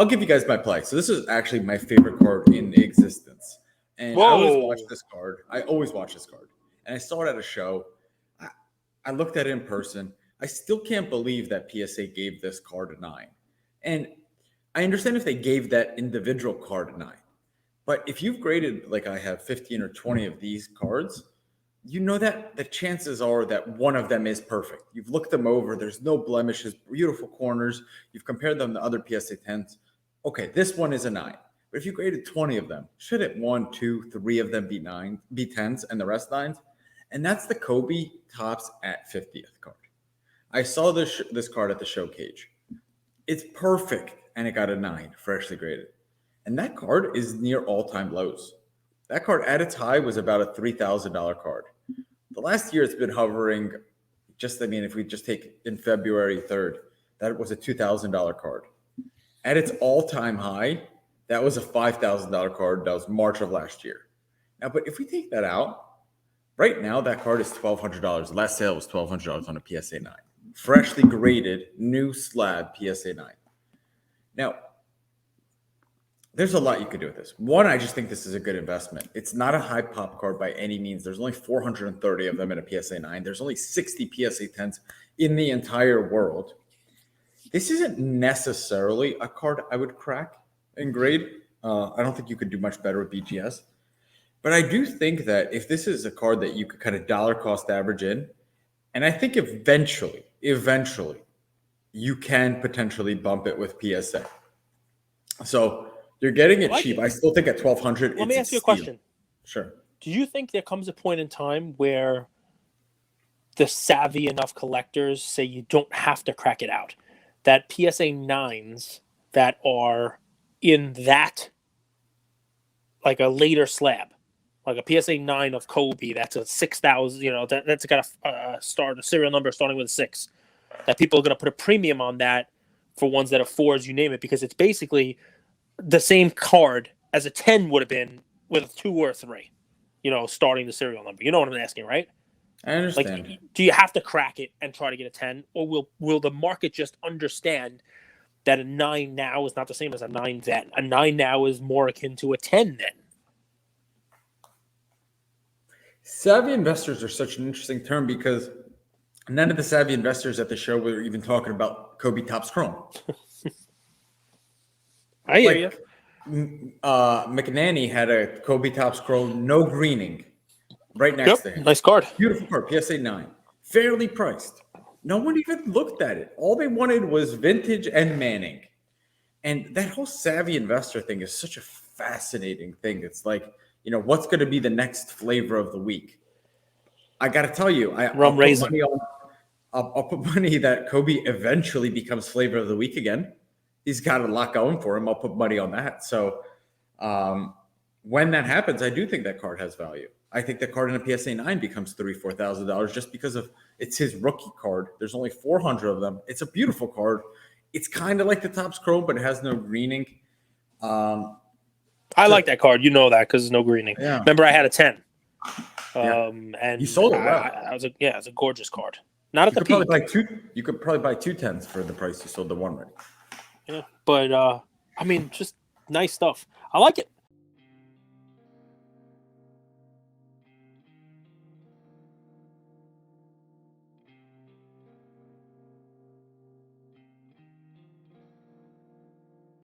I'll give you guys my play. So this is actually my favorite card in existence. And I always watch this card. I always watch this card. And I saw it at a show. I looked at it in person. I still can't believe that PSA gave this card a 9. And I understand if they gave that individual card a 9. But if you've graded, like I have, 15 or 20 of these cards, you know that the chances are that one of them is perfect. You've looked them over. There's no blemishes, beautiful corners. You've compared them to other PSA 10s. Okay, this one is a 9. But if you graded 20 of them, should it 1, 2, 3 of them be 10s, and the rest 9s? And that's the Kobe Topps at 50th card. I saw this card at the show cage. It's perfect, and it got a 9, freshly graded. And that card is near all-time lows. That card at its high was about a $3,000 card. The last year it's been hovering, if we just take in February 3rd, that was a $2,000 card. At its all-time high, that was a $5,000 card. That was March of last year. Now, but if we take that out, right now that card is $1,200. Last sale was $1,200 on a PSA 9. Freshly graded, new slab PSA 9. Now, there's a lot you could do with this. One, I just think this is a good investment. It's not a high pop card by any means. There's only 430 of them in a PSA 9. There's only 60 PSA 10s in the entire world. This isn't necessarily a card I would crack and grade. I don't think you could do much better with BGS. But I do think that if this is a card that you could kind of dollar cost average in, and I think eventually, you can potentially bump it with PSA. So you're getting it cheap. I still think at $1,200. Let me ask you a question. Sure. Do you think there comes a point in time where the savvy enough collectors say you don't have to crack it out? That PSA 9s that are in that, like a later slab, like a PSA 9 of Kobe, that's a 6,000, that's got a serial number starting with a 6, that people are going to put a premium on that for ones that are 4s, you name it, because it's basically the same card as a 10 would have been with a 2 or a 3, starting the serial number. You know what I'm asking, right? I understand. Like, do you have to crack it and try to get a 10, or will the market just understand that a 9 now is not the same as a 9 then? A 9 now is more akin to a 10 then. Savvy investors are such an interesting term because none of the savvy investors at the show were even talking about Kobe Topps Chrome. I hear you. McNanny had a Kobe Topps Chrome, no greening, right next to him. Nice card. Beautiful card, PSA 9. Fairly priced. No one even looked at it. All they wanted was vintage and Manning. And that whole savvy investor thing is such a fascinating thing. It's like, what's going to be the next flavor of the week? I got to tell you, I'll put money that Kobe eventually becomes flavor of the week again. He's got a lot going for him. I'll put money on that. So when that happens, I do think that card has value. I think that card in a PSA 9 becomes $3,000, $4,000 just because it's his rookie card. There's only 400 of them. It's a beautiful card. It's kind of like the Topps Chrome, but it has no greening. I like that card. You know that because there's no greening. Yeah. Remember, I had a 10. And you sold it well. It was a gorgeous card. Not at the peak. You could probably buy 2 10s for the price you sold the one right. Yeah, but just nice stuff. I like it.